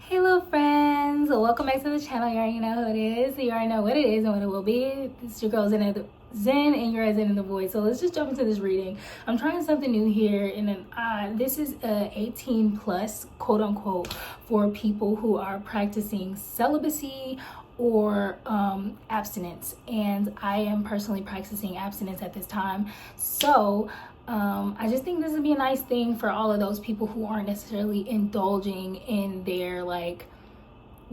Hey little friends, welcome back to the channel. You already know who it is. You already know what it is and what it will be. This is your girl Zen and you're Zen in the voice. So let's just jump into this reading. I'm trying something new here, and this is 18 plus, quote unquote, for people who are practicing celibacy or abstinence. And I am personally practicing abstinence at this time. So I just think this would be a nice thing for all of those people who aren't necessarily indulging in their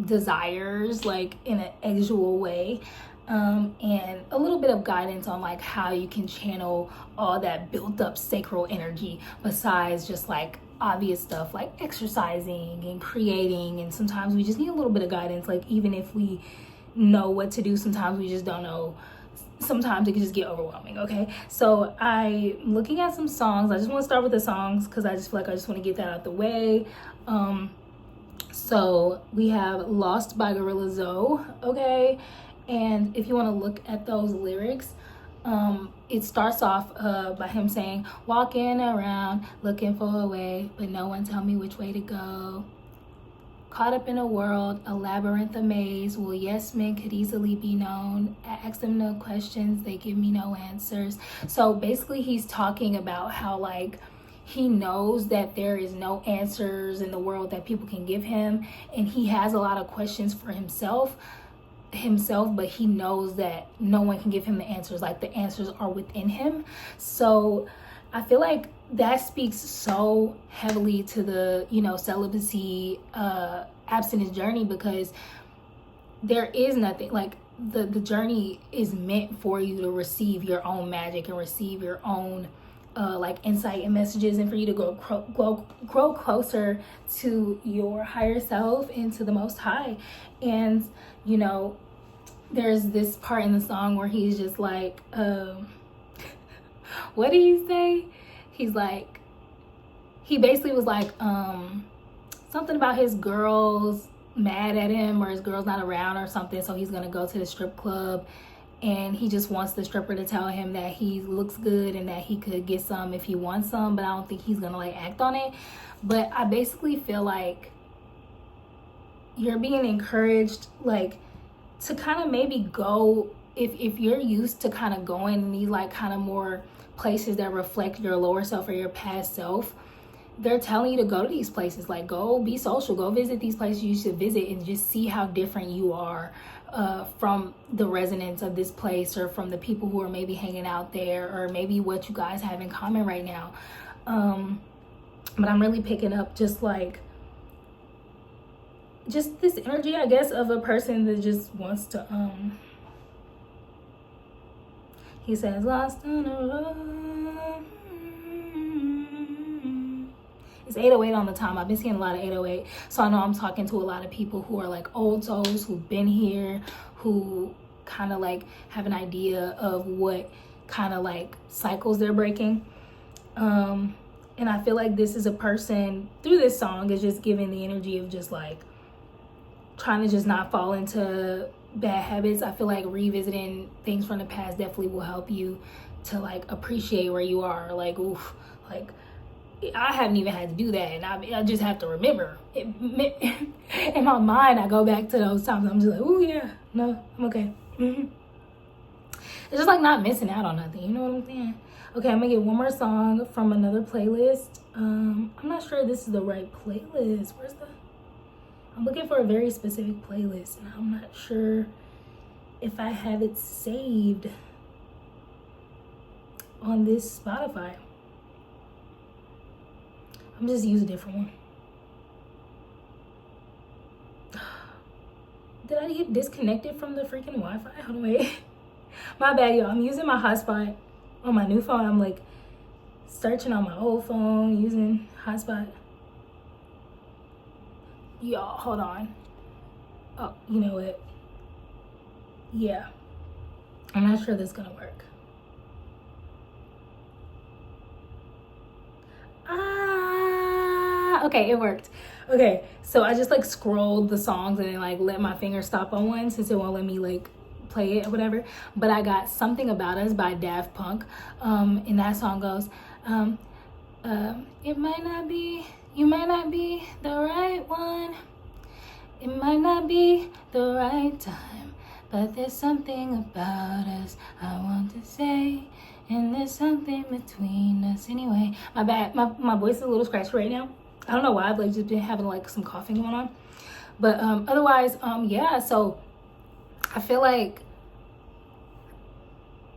desires in an actual way, and a little bit of guidance on how you can channel all that built up sacral energy besides just obvious stuff like exercising and creating. And sometimes we just need a little bit of guidance, even if we know what to do, sometimes we just don't know. Sometimes it can just get overwhelming. Okay, so I'm looking at some songs. I just want to start with the songs because I just feel like I just want to get that out the way. So we have Lost by Gorilla Zoe. Okay, and if you want to look at those lyrics, it starts off by him saying, walking around looking for a way, but no one tell me which way to go. Caught up in a world, a labyrinth, a maze. Well, yes men could easily be known. I ask them no questions, they give me no answers. So basically he's talking about how he knows that there is no answers in the world that people can give him, and he has a lot of questions for himself, but he knows that no one can give him the answers. The answers are within him. So I feel like that speaks so heavily to the celibacy abstinence journey, because there is nothing the journey is meant for you to receive your own magic and receive your own insight and messages, and for you to grow closer to your higher self and to the Most High. And there's this part in the song where he's just what did he say? He's he basically was something about his girl's mad at him, or his girl's not around or something, so he's gonna go to the strip club, and he just wants the stripper to tell him that he looks good and that he could get some if he wants some, but I don't think he's gonna act on it. But I basically feel like you're being encouraged to kind of maybe go, if you're used to kind of going in these kind of more places that reflect your lower self or your past self. They're telling you to go to these places, go be social, go visit these places you should visit, and just see how different you are from the residents of this place, or from the people who are maybe hanging out there, or maybe what you guys have in common right now. But I'm really picking up just this energy, I guess, of a person that just wants to he says, lost on the road. It's 808 on the time. I've been seeing a lot of 808. So I know I'm talking to a lot of people who are old souls, who've been here, who kind of have an idea of what kind of cycles they're breaking. And I feel like this is a person, through this song, is just giving the energy of just trying to just not fall into bad habits. I feel like revisiting things from the past definitely will help you to appreciate where you are. I haven't even had to do that, and I just have to remember in my mind. I go back to those times. I'm just oh yeah, no, I'm okay. It's just not missing out on nothing, you know what I'm saying? Okay, I'm gonna get one more song from another playlist. I'm not sure this is the right playlist. I'm looking for a very specific playlist, and I'm not sure if I have it saved on this Spotify. I'm just use a different one. Did I get disconnected from the freaking Wi-Fi? Hold on, wait. My bad, y'all. I'm using my hotspot on my new phone. I'm searching on my old phone, using hotspot. Y'all, hold on. Oh, you know what? Yeah. I'm not sure this is gonna work. Okay, it worked. Okay, so I just scrolled the songs and then let my finger stop on one, since it won't let me play it or whatever. But I got Something About Us by Daft Punk, and that song goes, it might not be, you might not be the right one, It might not be the right time, but there's something about us I want to say, and there's something between us. Anyway, my bad. My voice is a little scratchy right now. I don't know why. I've like just been having like some coughing going on. But otherwise, yeah. So I feel like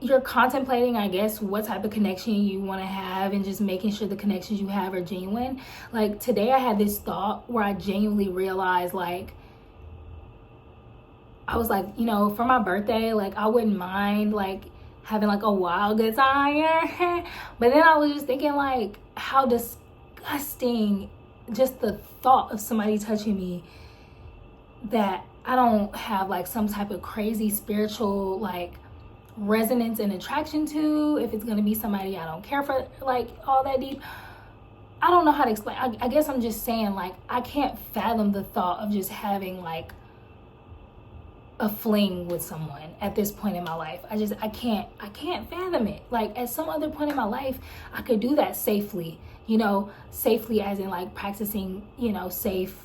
you're contemplating, I guess, what type of connection you want to have, and just making sure the connections you have are genuine. Like today I had this thought where I genuinely realized, like, I was like, you know, for my birthday, like I wouldn't mind like having like a wild good time. But then I was just thinking like how disgusting just the thought of somebody touching me that I don't have like some type of crazy spiritual like resonance and attraction to, if it's gonna be somebody I don't care for like all that deep. I don't know how to explain. I guess I'm just saying, like, I can't fathom the thought of just having like a fling with someone at this point in my life. I can't fathom it. Like at some other point in my life I could do that safely, you know, safely as in like practicing, you know, safe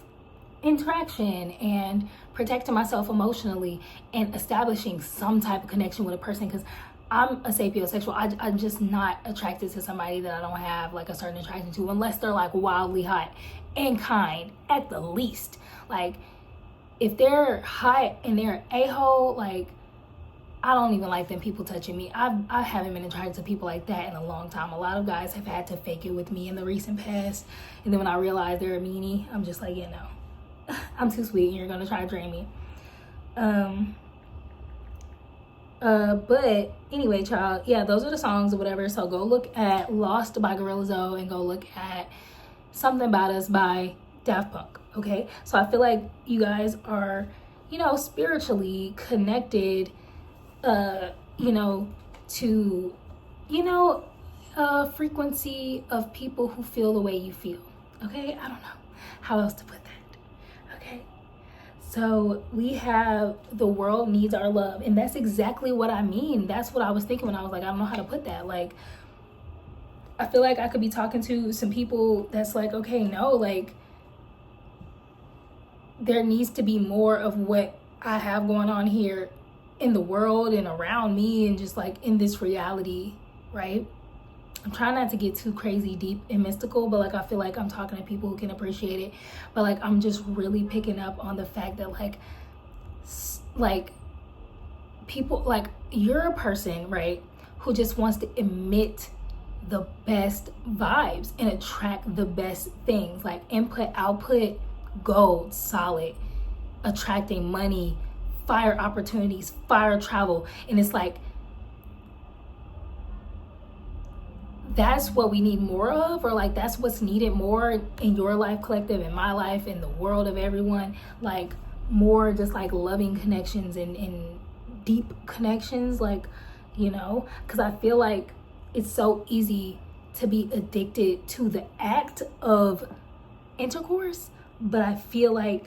interaction and protecting myself emotionally and establishing some type of connection with a person, because I'm a sapiosexual. I'm just not attracted to somebody that I don't have like a certain attraction to, unless they're like wildly hot and kind at the least. Like if they're hot and they're an a-hole, like I don't even like them people touching me. I haven't been attracted to people like that in a long time. A lot of guys have had to fake it with me in the recent past, and then when I realize they're a meanie, I'm just like, you know, I'm too sweet and you're gonna try to drain me. But anyway, child, yeah, those are the songs or whatever. So go look at Lost by Gorilla Zoe and go look at Something About Us by Daft Punk. Okay, so I feel like you guys are, you know, spiritually connected, you know, to, you know, a frequency of people who feel the way you feel. Okay, I don't know how else to put that. Okay, so we have The World Needs Our Love, and that's exactly what I mean. That's what I was thinking when I was like, I don't know how to put that. Like, I feel like I could be talking to some people that's like, okay, no, like there needs to be more of what I have going on here in the world and around me, and just like in this reality, right? I'm trying not to get too crazy deep and mystical, but like I feel like I'm talking to people who can appreciate it. But like I'm just really picking up on the fact that like people, like you're a person, right, who just wants to emit the best vibes and attract the best things, like input, output, gold, solid, attracting money, fire opportunities, fire travel. And it's like, that's what we need more of, or like that's what's needed more in your life, collective, in my life, in the world of everyone. Like more just like loving connections and deep connections, like, you know, because I feel like it's so easy to be addicted to the act of intercourse, but I feel like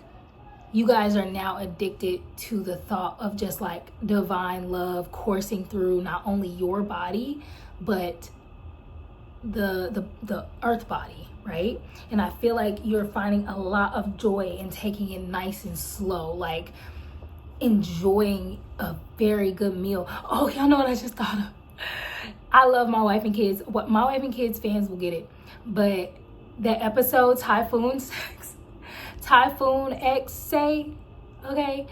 you guys are now addicted to the thought of just like divine love coursing through not only your body but the earth body, right? And I feel like you're finding a lot of joy in taking it nice and slow, like enjoying a very good meal. Oh, y'all know what I just thought of? I love My Wife and Kids. What My Wife and Kids fans will get it, but that episode Typhoon X say, okay,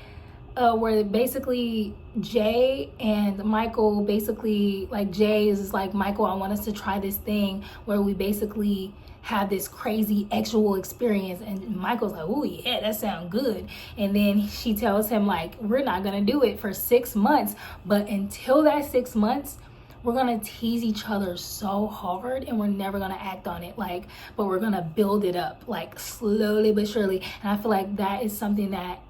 where basically Jay and Michael, basically like Jay is like, Michael, I want us to try this thing where we basically have this crazy actual experience, and Michael's like, oh yeah, that sounds good. And then she tells him like, we're not gonna do it for 6 months, but until that 6 months we're gonna tease each other so hard and we're never gonna act on it, like, but we're gonna build it up like slowly but surely. And I feel like that is something that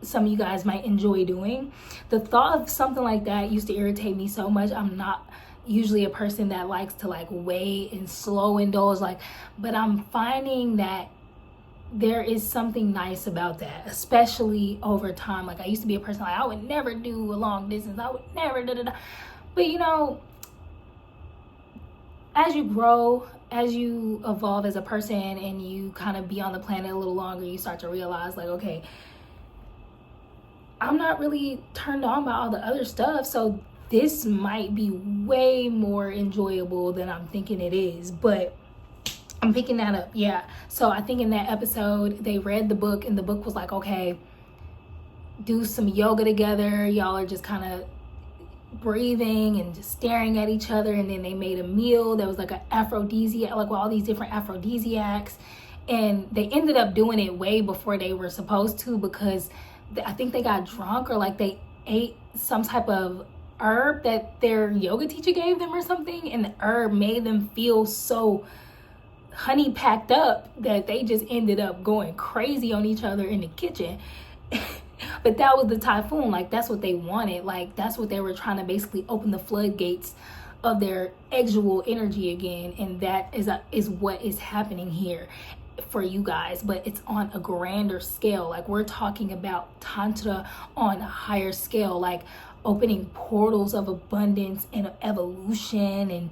some of you guys might enjoy doing. The thought of something like that used to irritate me so much. I'm not usually a person that likes to like wait and slow indulge, like, but I'm finding that there is something nice about that, especially over time. Like I used to be a person like, I would never do a long distance, I would never but you know, as you grow as you evolve as a person and you kind of be on the planet a little longer, you start to realize like, okay, I'm not really turned on by all the other stuff, so this might be way more enjoyable than I'm thinking it is. But I'm picking that up. Yeah. So I think in that episode, they read the book, and the book was like, okay, do some yoga together. Y'all are just kind of breathing and just staring at each other. And then they made a meal that was like an aphrodisiac, like with all these different aphrodisiacs. And they ended up doing it way before they were supposed to, because I think they got drunk, or like they ate some type of herb that their yoga teacher gave them or something. And the herb made them feel so honey packed up that they just ended up going crazy on each other in the kitchen. But that was the typhoon. Like, that's what they wanted. Like, that's what they were trying to basically open the floodgates of their sexual energy again. And that is what is happening here for you guys. But it's on a grander scale. Like, we're talking about tantra on a higher scale, like opening portals of abundance and evolution and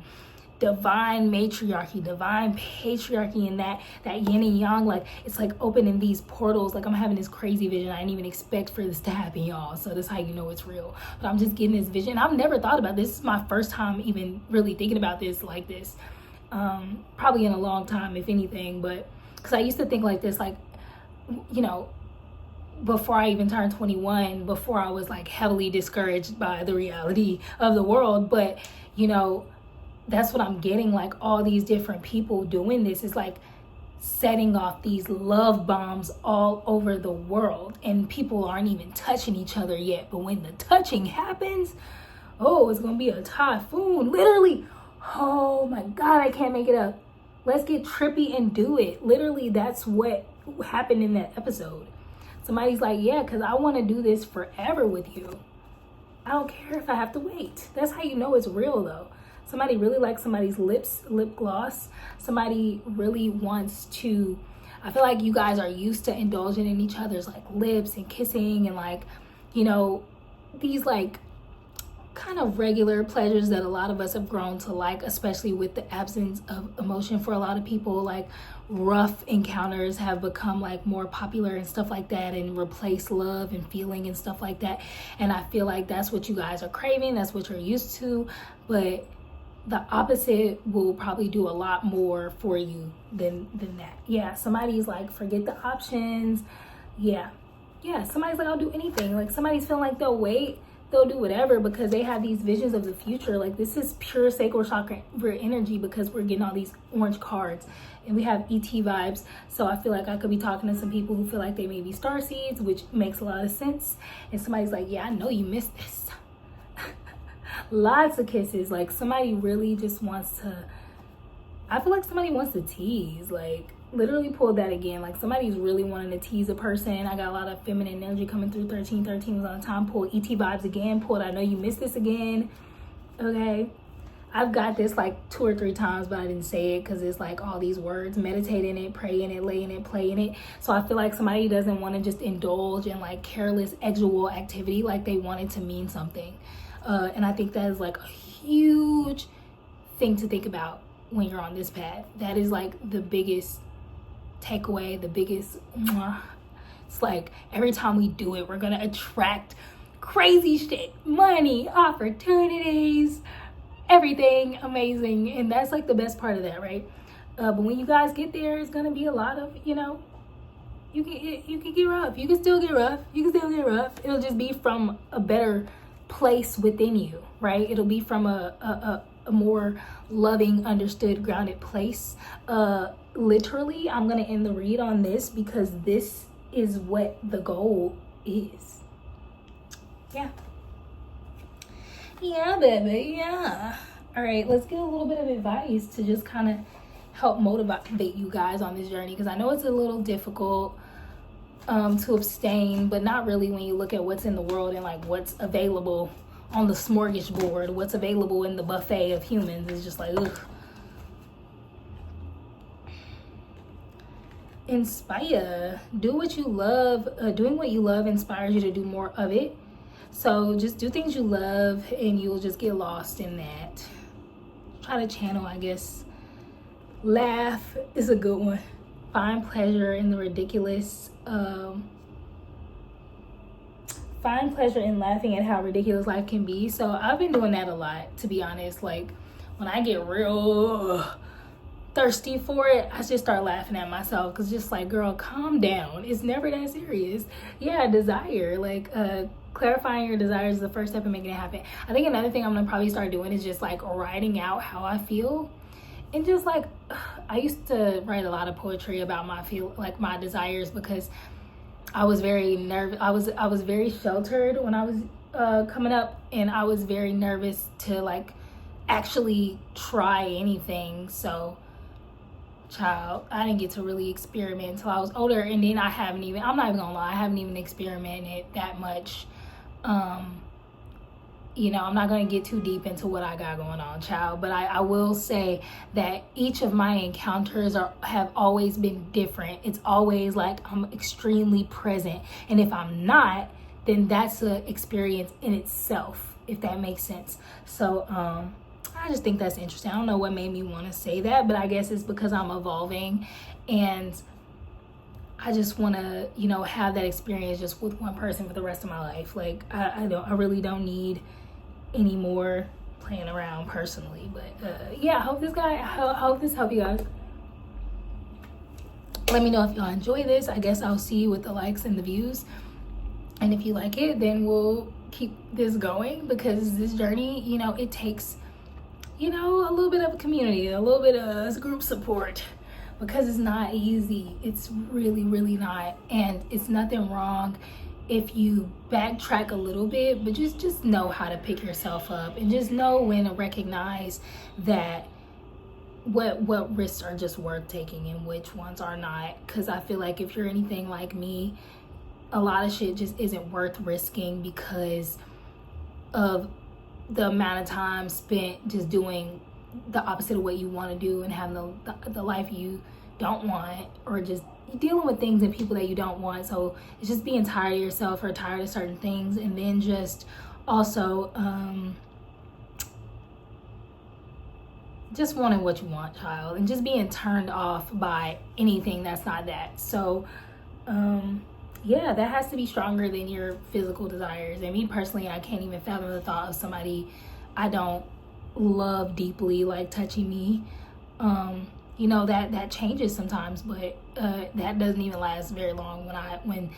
divine matriarchy, divine patriarchy, and that yin and yang. Like, it's like opening these portals. Like, I'm having this crazy vision. I didn't even expect for this to happen, y'all. So that's how you know it's real. But I'm just getting this vision. I've never thought about this. This is my first time even really thinking about this like this. Probably in a long time, if anything. But because I used to think like this, like, you know, before I even turned 21, before I was like heavily discouraged by the reality of the world. But, you know, that's what I'm getting. Like, all these different people doing this is like setting off these love bombs all over the world, and people aren't even touching each other yet. But when the touching happens, oh, it's gonna be a typhoon, literally. Oh my God, I can't make it up. Let's get trippy and do it. Literally, that's what happened in that episode. Somebody's like, yeah, because I want to do this forever with you. I don't care if I have to wait. That's how you know it's real, though. Somebody really likes somebody's lip gloss. Somebody really wants to, I feel like you guys are used to indulging in each other's like lips and kissing and like, you know, these like kind of regular pleasures that a lot of us have grown to like, especially with the absence of emotion for a lot of people. Like, rough encounters have become like more popular and stuff like that, and replace love and feeling and stuff like that. And I feel like that's what you guys are craving. That's what you're used to. But the opposite will probably do a lot more for you than that. Yeah, somebody's like, forget the options. Yeah, somebody's like, I'll do anything. Like, somebody's feeling like they'll wait, they'll do whatever because they have these visions of the future. Like, this is pure sacral chakra energy, because we're getting all these orange cards and we have ET vibes. So I feel like I could be talking to some people who feel like they may be star seeds, which makes a lot of sense. And somebody's like, yeah, I know you missed this. Lots of kisses. Like, somebody really just wants to, I feel like somebody wants to tease. Like, literally pulled that again. Like, somebody's really wanting to tease a person. I got a lot of feminine energy coming through. 13 was on time. Pulled ET vibes again. Pulled I know you missed this again. Okay, I've got this like 2 or 3 times, but I didn't say it because it's like all these words. Meditate in it, pray in it, lay in it, play in it. So I feel like somebody doesn't want to just indulge in like careless sexual activity. Like, they want it to mean something. And I think that is like a huge thing to think about when you're on this path. That is like the biggest takeaway, the biggest mwah. It's like every time we do it, we're gonna attract crazy shit, money, opportunities, everything amazing. And that's like the best part of that, right? But when you guys get there, it's gonna be a lot of, you know, you can get rough. You can still get rough. It'll just be from a better place within you, right? It'll be from a more loving, understood, grounded place. Literally, I'm gonna end the read on this because this is what the goal is. Yeah, baby, yeah. All right, let's get a little bit of advice to just kind of help motivate you guys on this journey, because I know it's a little difficult to abstain, but not really when you look at what's in the world and like what's available on the smorgasbord, what's available in the buffet of humans. It's just like, ugh. Inspire. Do what you love. Doing what you love inspires you to do more of it. So just do things you love and you'll just get lost in that. Try to channel, I guess, Laugh is a good one. Find pleasure in the ridiculous. Find pleasure in laughing at how ridiculous life can be. So I've been doing that a lot, to be honest. Like when I get real thirsty for it, I just start laughing at myself, because just like, girl, calm down, it's never that serious. Yeah, desire, like clarifying your desires is the first step in making it happen. I think another thing I'm gonna probably start doing is just like writing out how I feel, and just like I used to write a lot of poetry about my desires, because I was very nervous. I was very sheltered when I was coming up, and I was very nervous to like actually try anything. So child, I didn't get to really experiment until I was older, and then I'm not even gonna lie, I haven't even experimented that much. You know, I'm not gonna get too deep into what I got going on, child, but I will say that each of my encounters have always been different. It's always like I'm extremely present, and if I'm not, then that's an experience in itself, if that makes sense. So I just think that's interesting. I don't know what made me want to say that, but I guess it's because I'm evolving, and I just want to, you know, have that experience just with one person for the rest of my life. Like I really don't need any more playing around personally. But yeah, I hope this helped you guys. Let me know if y'all enjoy this. I guess I'll see you with the likes and the views, and if you like it, then we'll keep this going, because this journey, you know, it takes, you know, a little bit of a community, a little bit of group support, because it's not easy. It's really, really not. And it's nothing wrong if you backtrack a little bit, but just know how to pick yourself up, and just know when to recognize that what risks are just worth taking and which ones are not. Because I feel like if you're anything like me, a lot of shit just isn't worth risking because of the amount of time spent just doing the opposite of what you want to do, and having the life you don't want, or just dealing with things and people that you don't want. So it's just being tired of yourself, or tired of certain things, and then just also just wanting what you want, child, and just being turned off by anything that's not that. So yeah, that has to be stronger than your physical desires. And me personally, I can't even fathom the thought of somebody I don't love deeply like touching me. You know, that changes sometimes, but that doesn't even last very long. When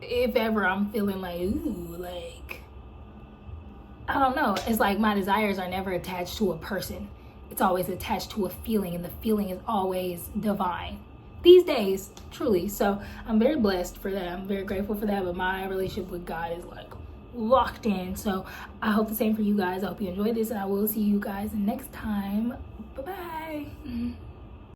if ever I'm feeling like, ooh, like, I don't know, it's like my desires are never attached to a person. It's always attached to a feeling, and the feeling is always divine these days, truly. So I'm very blessed for that. I'm very grateful for that. But my relationship with God is like locked in. So I hope the same for you guys. I hope you enjoyed this, and I will see you guys next time. Bye bye.